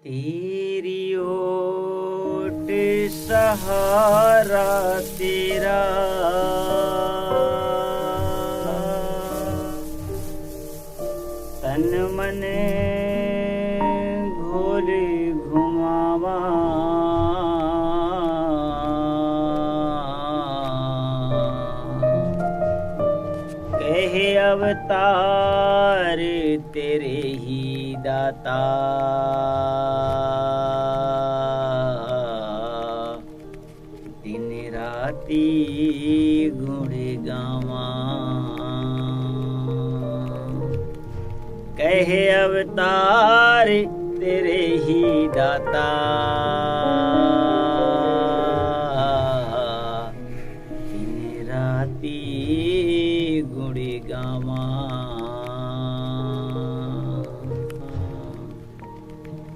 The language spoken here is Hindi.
तेरी ओट सहारा तेरा, तन मन घोल घुमावा, कहे अवतार तेरे ही दाता, दिन राती गुण गावा, कहे अवतार तेरे ही दाता।